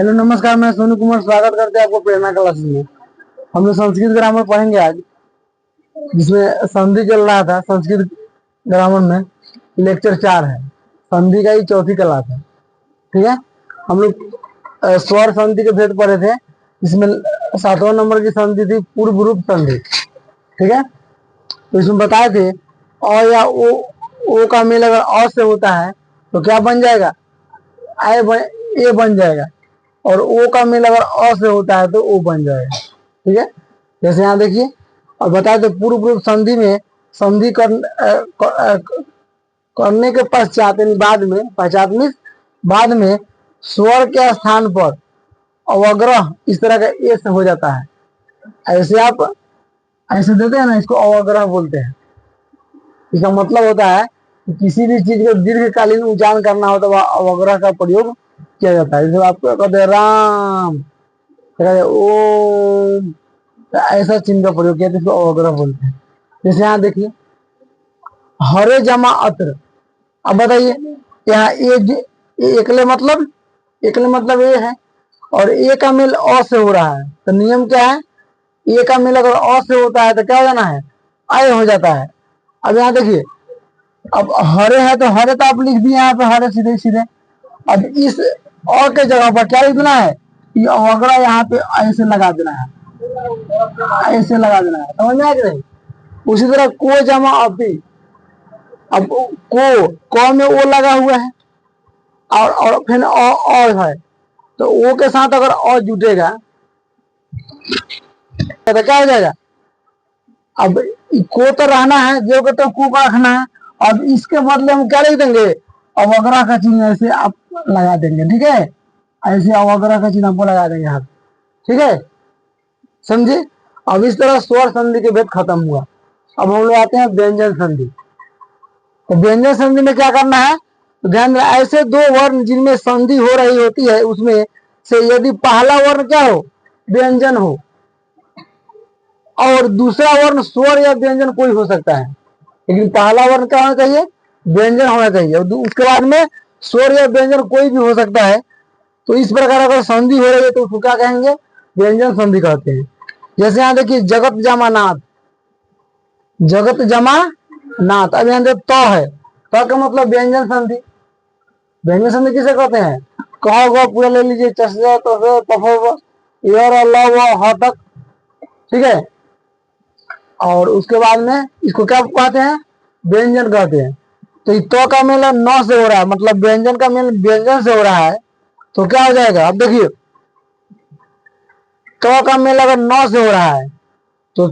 Hello नमस्कार, मैं सोनू कुमार स्वागत करते हैं आपको प्रेरणा क्लासेस में। हम लोग संस्कृत ग्रामर पढ़ेंगे आज, जिसमें संधि चल रहा था। संस्कृत ग्रामर में लेक्चर 4 है, संधि का ही चौथी क्लास है। ठीक है, हम लोग स्वर संधि के भेद पढ़े थे, जिसमें 7वां नंबर की संधि थी पूर्व रूप संधि। ठीक है, तो इसमें बताए थे अ या ओ का मेल अगर अ से होता है तो क्या बन जाएगा, ए बन जाएगा, और ओ का मेल अगर अ से होता है तो ओ बन जाएगा। ठीक है, जैसे यहाँ देखिए, और बताए तो पूर्व रूप संधि में संधि करने के पश्चात बाद में स्वर के स्थान पर अवग्रह इस तरह का ए से हो जाता है। ऐसे आप ऐसे देते हैं ना, इसको अवग्रह बोलते हैं। इसका मतलब होता है कि किसी भी चीज को दीर्घकालीन उच्चारण करना हो तो वह अवग्रह का प्रयोग किया जाता है। जैसे आपको कहते हैं राम, कहते ओम, तो ऐसा चिन्ह का प्रयोग किया तो इसको अवग्रह बोलते हैं। जैसे यहाँ देखिए, हरे जमा अत्र। अब बताइए, यहाँ एकले मतलब ए है, और ए का मेल अ से हो रहा है, तो नियम क्या है, ए का मेल अगर अ से होता है तो क्या हो जाना है, आय हो जाता है। अब यहाँ देखिए, अब हरे है तो हरे तो आप लिख दिए यहाँ पे, हरे सीधे सीधे। अब इस अ के जगह पर क्या लिखना है, ये अवग्रह यहाँ पे ऐसे लगा देना है, ऐसे लगा देना है। समझ में आ गया? उसी तरह को जमा अपी, अब को में ओ लगा हुआ है, और फिर अ है, तो ओ के साथ अगर अ जुटेगा तो क्या हो जाएगा। अब को तो रहना है, जो को तो को का रखना है। अब इसके बदले हम क्या लिख देंगे, अवग्रह का चिन्ह ऐसे आप लगा देंगे। ठीक है, ऐसे अवग्रह का चिन्ह आपको लगा देंगे आप। ठीक है, समझे? अब इस तरह स्वर संधि के भेद खत्म हुआ। अब हम लोग आते हैं व्यंजन संधि। तो व्यंजन संधि में क्या करना है, तो ध्यान देना, ऐसे दो वर्ण जिनमें संधि हो रही होती है, उसमें से यदि पहला वर्ण क्या हो, व्यंजन हो, और दूसरा वर्ण स्वर या व्यंजन कोई हो सकता है, लेकिन पहला वर्ण क्या होना चाहिए, व्यंजन होना चाहिए, और उसके बाद में स्वर या व्यंजन कोई भी हो सकता है। तो इस प्रकार अगर संधि हो रही है तो उसको क्या कहेंगे, व्यंजन संधि कहते हैं। जैसे यहाँ देखिए, जगत जमा नाथ, जगत जमा नाथ। अब यहाँ तो है, तो का मतलब व्यंजन संधि। व्यंजन संधि किसे कहते हैं, कहो गो पूरा ले लीजिए, चसे तसे तफो ह तक। ठीक है, और उसके बाद में इसको क्या कहते हैं, व्यंजन कहते हैं। तो तो का मेल न से हो रहा है, मतलब व्यंजन का मेल व्यंजन से हो रहा है, तो क्या हो जाएगा। अब देखिए, तो का मेल अगर न से हो रहा है तो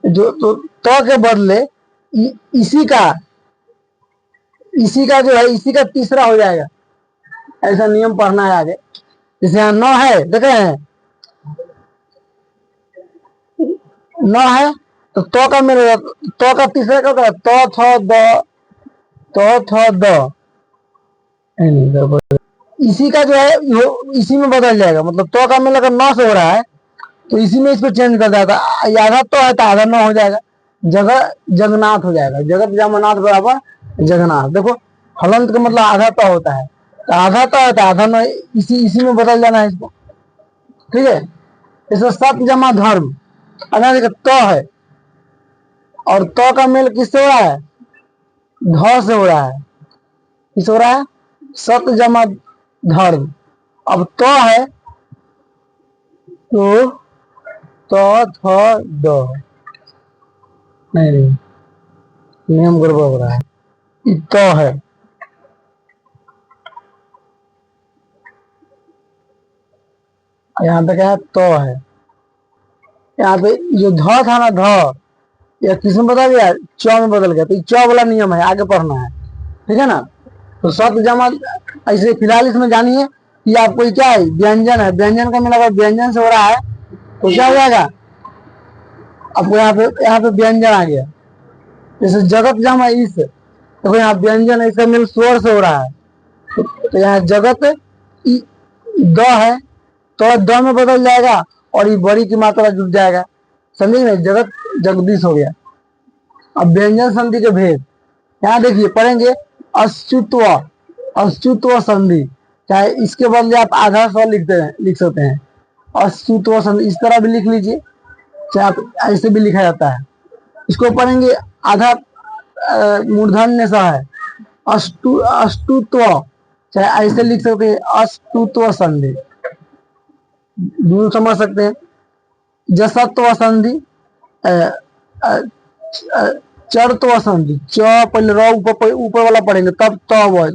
जो तो के बदले इसी का जो है, इसी का तीसरा हो जाएगा। ऐसा नियम पढ़ना है आगे। जैसे यहाँ न है, देखे हैं न है, तो का मेल, तो का तीसरा क्या होता है, तो थ द, तो थ द, इसी का जो है इसी में बदल जाएगा। मतलब तो का मेल अगर न से हो रहा है तो इसी में इसको चेंज कर जाता है, आधा तो है तो आधा न हो जाएगा, जगह जगन्नाथ हो जाएगा। जगत जमनाथ बराबर जगन्नाथ। देखो, हलंत का मतलब आधा तो होता है, तो आधा तो है तो आधा न, इसी में बदल जाना है इसको। ठीक है, इसमें सत जमा धर्म, अगर तो है, और तो का मेल किससे हो रहा है, ध से हो रहा है। किस हो रहा है, सत जमा धर्म। अब तो है तो थ द, नहीं नियम गड़बड़ हो रहा है। तो है, यहाँ पे क्या है, तो है। यहाँ पे जो ध था ना, ध या किस में बदल गया, च में बदल गया, तो च वाला नियम है, आगे पढ़ना है। ठीक है ना, तो सत जमा, ऐसे फिलहाल इसमें जानिए कि आपको क्या है, व्यंजन है। व्यंजन का मतलब व्यंजन से हो रहा है तो क्या हो जाएगा, आपको यहाँ पे व्यंजन आ गया। जैसे जगत जमा इस, तो यहाँ व्यंजन है, इसका मिल स्वर से हो रहा है, तो यहाँ जगत द है, तो द में बदल जाएगा, और ये बड़ी की मात्रा जुट जाएगा। समझे नहीं, जगत जगदीश हो गया। अब व्यंजन संधि के भेद यहाँ देखिए, पढ़ेंगे अच्युत्व, अच्युत्व संधि। चाहे इसके बदले आप आधा स्वर लिख सकते हैं। अस्तुत्व संधि इस तरह भी लिख लीजिए, चाहे आप ऐसे भी लिखा जाता है। इसको पढ़ेंगे आधा मूर्धन्य सा है, अस्तुत्व, चाहे ऐसे लिख सकते हैं अस्तुत्व संधि, दूर समझ सकते हैं। जसत्व संधि, चरत्व संधि, च पहले र ऊपर वाला पढ़ेंगे तब त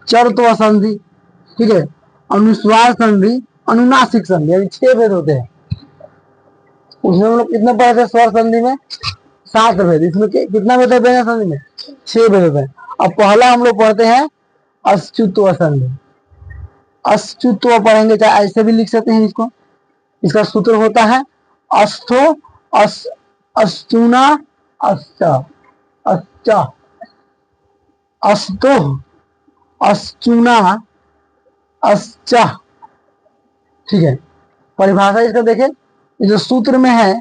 चरत्व संधि, ठीक है। अनुस्वार संधि, अनुनासिक संधि, यानी 6 भेद होते हैं। उसमें हम लोग कितने पढ़े थे स्वर संधि में? 7 भेद। इसमें कितना भेद है व्यंजन संधि में? 6 भेद होते हैं। अब पहला हम लोग पढ़ते हैं अच्युत्व संधि। अच्युत्व पढ़ेंगे, चाहे ऐसे भी लिख सकते हैं इसको। इसका सूत्र होता है अस्थो अस्तुना अश्च, अच्छा अस्तो अश्चुना अश्च, ठीक है। परिभाषा इसका देखें, जो सूत्र में है,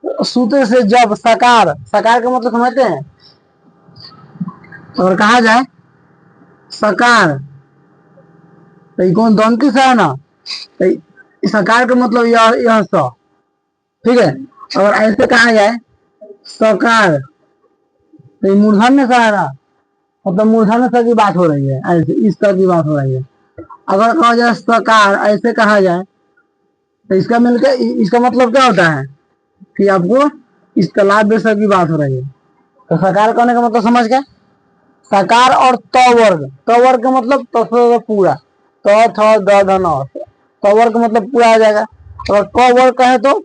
सूत्र से जब सकार, सकार का मतलब समझते हैं? और कहा जाए सकार, तो कौन दंती सा है ना, तो सकार का मतलब यह स, ठीक है। और ऐसे कहा जाए सकार, तो मूर्धन्य सा है ना, मतलब मूर्धन्य सा की बात हो रही है, ऐसे इस तरह की बात हो रही है। अगर कहा जाए सकार, ऐसे कहा जाए, तो इसका मिलकर इसका मतलब क्या होता है कि आपको इस तालाब बेसर की बात हो रही है। तो सकार कहने का मतलब समझ गए? सकार और त वर्ग, त वर्ग का मतलब पूरा, त थ द ध न, त वर्ग का मतलब पूरा आ जाएगा। अगर क वर्ग कहे तो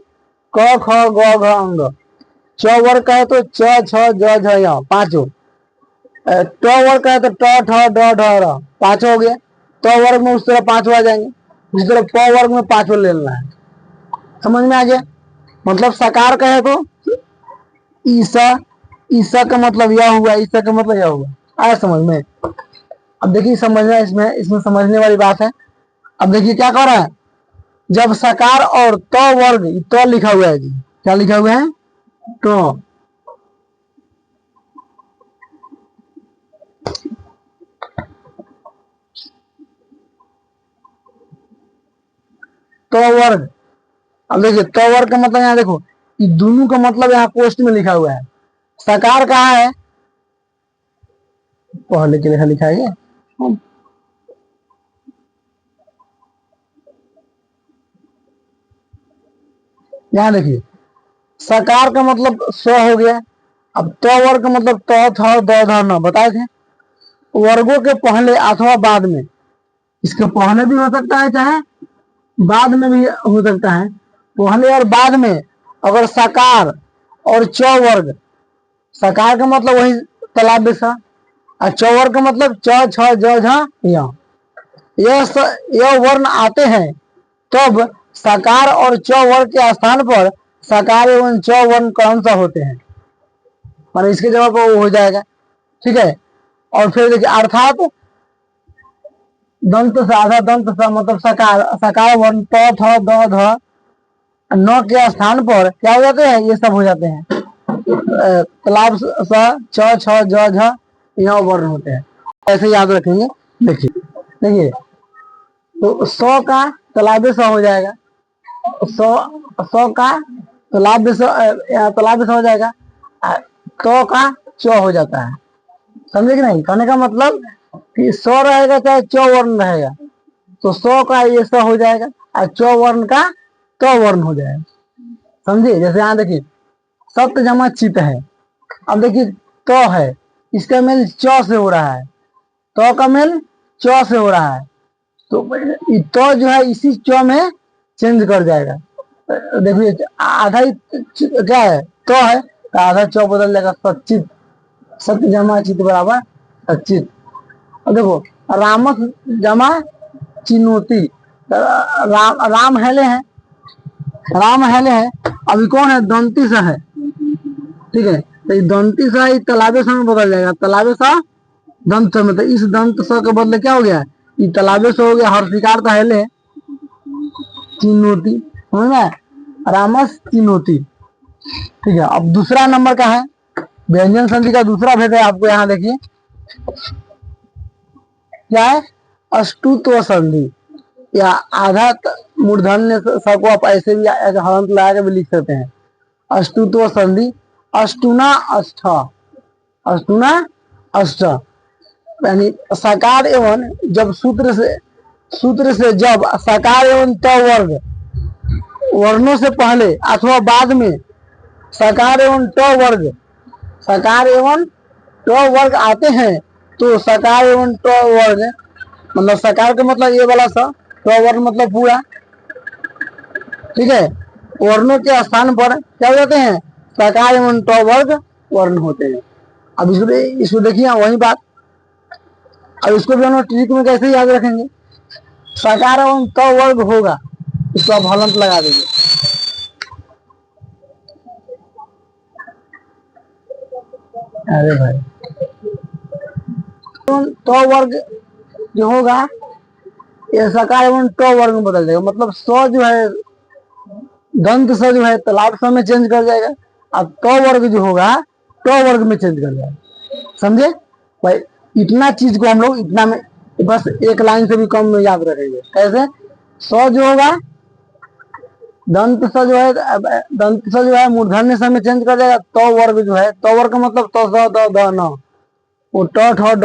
क ख ग घ अंग, च वर्ग कहे तो च छ ज झ य पांचों, ट वर्ग कहे तो ट ठ ड ढ र पांचों हो गया। त वर्ग में उस तरह पांचों आ जाएंगे, उसी तरह प वर्ग में पांचों ले लेना है। समझ में आ गया? मतलब सकार कहे तो ईसा, ईसा का मतलब यह हुआ, ईसा का मतलब यह हुआ, आया समझ में? अब देखिए समझना, इसमें समझने वाली बात है। अब देखिए क्या कह रहा है, जब सकार और त वर्ग, तो लिखा हुआ है जी, क्या लिखा हुआ है? तो वर्ग, अब देखिए तो वर्ग का मतलब यहाँ देखो, ये दोनों का मतलब यहाँ पोस्ट में लिखा हुआ है। सकार कहाँ है? पहले के लिखा है, यहाँ देखिए सकार का मतलब स्व हो गया। अब तो वर्ग का मतलब तो थ द ध न बताए थे। वर्गों के पहले अथवा बाद में, इसके पहले भी हो सकता है, चाहे बाद में भी हो सकता है। पहले और बाद में अगर सकार और च वर्ग, सकार का मतलब वही तालाब सा, और च वर्ग का मतलब च छ ज झ य, यह वर्ण आते हैं, तब सकार और च वर्ग के स्थान पर सकार एवं च वर्ण कौन सा होते हैं, माने इसके जवाब पर वो हो जाएगा, ठीक है। और फिर देखिए अर्थात दंत से, आधा दंत सा मतलब सकार, सकार वर्ण त थ द ध न के स्थान पर क्या हो जाते हैं? ये सब हो जाते हैं तालाब सा, छ छ ज झ यह वर्ण होते हैं। ऐसे याद रखेंगे। देखिए देखिए, तो 100 का तालाबे सा हो जाएगा, 100 का तालाब से हो जाएगा, तो का च हो जाता है। समझे कि नहीं? कहने का मतलब कि 100 रहेगा चाहे च वर्ण रहेगा, तो 100 का ये स हो जाएगा और च वर्ण का त वर्ण हो जाएगा। समझे? जैसे यहाँ देखिए सत्य जमा चित है, अब देखिए तो है, इसका मेल च से हो रहा है, तो का मेल च से हो रहा है, तो जो है इसी च में चेंज कर जाएगा। देखिए आधा क्या है? तो है, तो आधा च बदल जाएगा सचित, सत्य जमा चित बराबर सचित। और देखो रामस जमा चिन्होती, राम हेले हैं, राम हेले हैं, अभी कौन है? दंती सा है, ठीक है। तो ये दंती सा तालाबे सा में बदल जाएगा, तालाबे सा दंत में, तो इस दंत सा के बदले क्या हो गया? ये तालाबे से हो गया, हर शिकार था हेले चिन्होती, समझ में? रामस चिन्होती, ठीक है। अब दूसरा नंबर का है व्यंजन संधि का दूसरा भेद है, आपको यहाँ देखिए क्या है, अष्टुत्व संधि या आधा मूर्धन्य स को आप ऐसे भी हलंत लगा के भी लिख सकते हैं। अष्टुत्व संधि, अष्टुना अष्ट, अष्टुना अष्ट, यानी सकार एवं जब सूत्र से जब सकार एवं त वर्ग वर्णों से पहले अथवा बाद में सकार एवं ट वर्ग आते हैं तो सकार एवं ट वर्ग, मतलब सकार का मतलब ये वाला सा, ट वर्ग मतलब पूरा, ठीक है, वर्णों के स्थान पर क्या हो जाते हैं, सकार एवं ट वर्ग वर्ण होते हैं। अब इसको देखिए वही बात। अब इसको भी हम ट्रिक में कैसे याद रखेंगे, सकार एवं त वर्ग होगा, इसको आप हलंत लगा देंगे। अरे भाई तो वर्ग जो होगा ये सकार एवं ट वर्ग में बदल जाएगा, मतलब स जो है दंत स जो है तलाब स में चेंज कर जाएगा, अब ट वर्ग जो होगा ट वर्ग में चेंज कर जाएगा। समझे भाई, इतना चीज को हम लोग इतना में बस एक लाइन से भी कम में याद रखेंगे। कैसे, स जो होगा दंत स जो है मूर्धन्य स में चेंज कर जाएगा, तो वर्ग जो है तो वर्ग का मतलब तो स द द न, वो ट ठ ड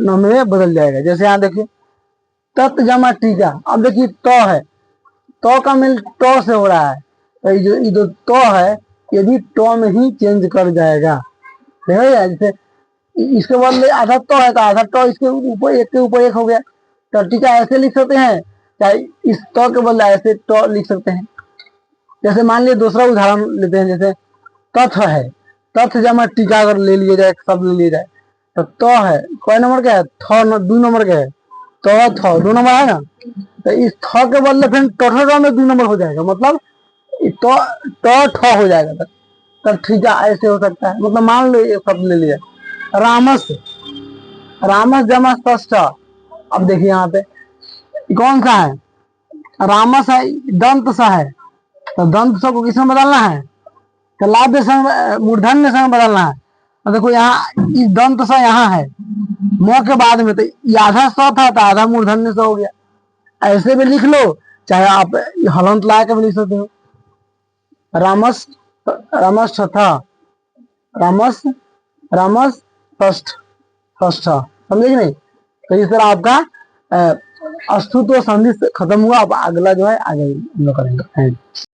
न में बदल जाएगा। जैसे यहाँ देखिए तत् जमा टीका, अब देखिए तो है, तो का मिल तो से हो रहा है, तो ये जो तो है ये भी तो में ही चेंज कर जाएगा। जैसे इसके बदले आधा तो है तो आधा तो इसके ऊपर एक के ऊपर एक हो गया, तो टीका ऐसे लिख सकते हैं, चाहे इस तो के बदले ऐसे तो लिख सकते हैं। जैसे मान लीजिए दूसरा उदाहरण लेते हैं, जैसे तथ है, तथ जमा टीका अगर ले लिया जाए, शब्द ले लिया जाए, तो है कौन नंबर का है, थ 2 नंबर का है, तो थ 2 नंबर है ना, तो इस थ के बदले फिर टोठो में 2 नंबर हो जाएगा, मतलब तो ठ हो जाएगा। तब ठीका ऐसे हो सकता है, मतलब मान लो ये शब्द ले लिया रामस, रामस जमा ष्ठ। अब देखिए यहाँ पे कौन सा है, रामस है, दंत सा है, तो दंत सा को किसमें बदलना है, तो लाभ मूर्धन्य से बदलना है। तो देखो यहाँ इस दंत सा यहाँ है म के बाद में, तो आधा स था तो आधा मूर्धन्य से हो गया। ऐसे भी लिख लो, चाहे आप हलंत ला के भी लिख सकते हो, रामस रामस था, रामस रामस फर्स्ट फर्स्ट, समझे कि नहीं। तो इस तरह आपका अष्टुत्व संधि खत्म हुआ। अब अगला जो है आगे हम लोग करेंगे।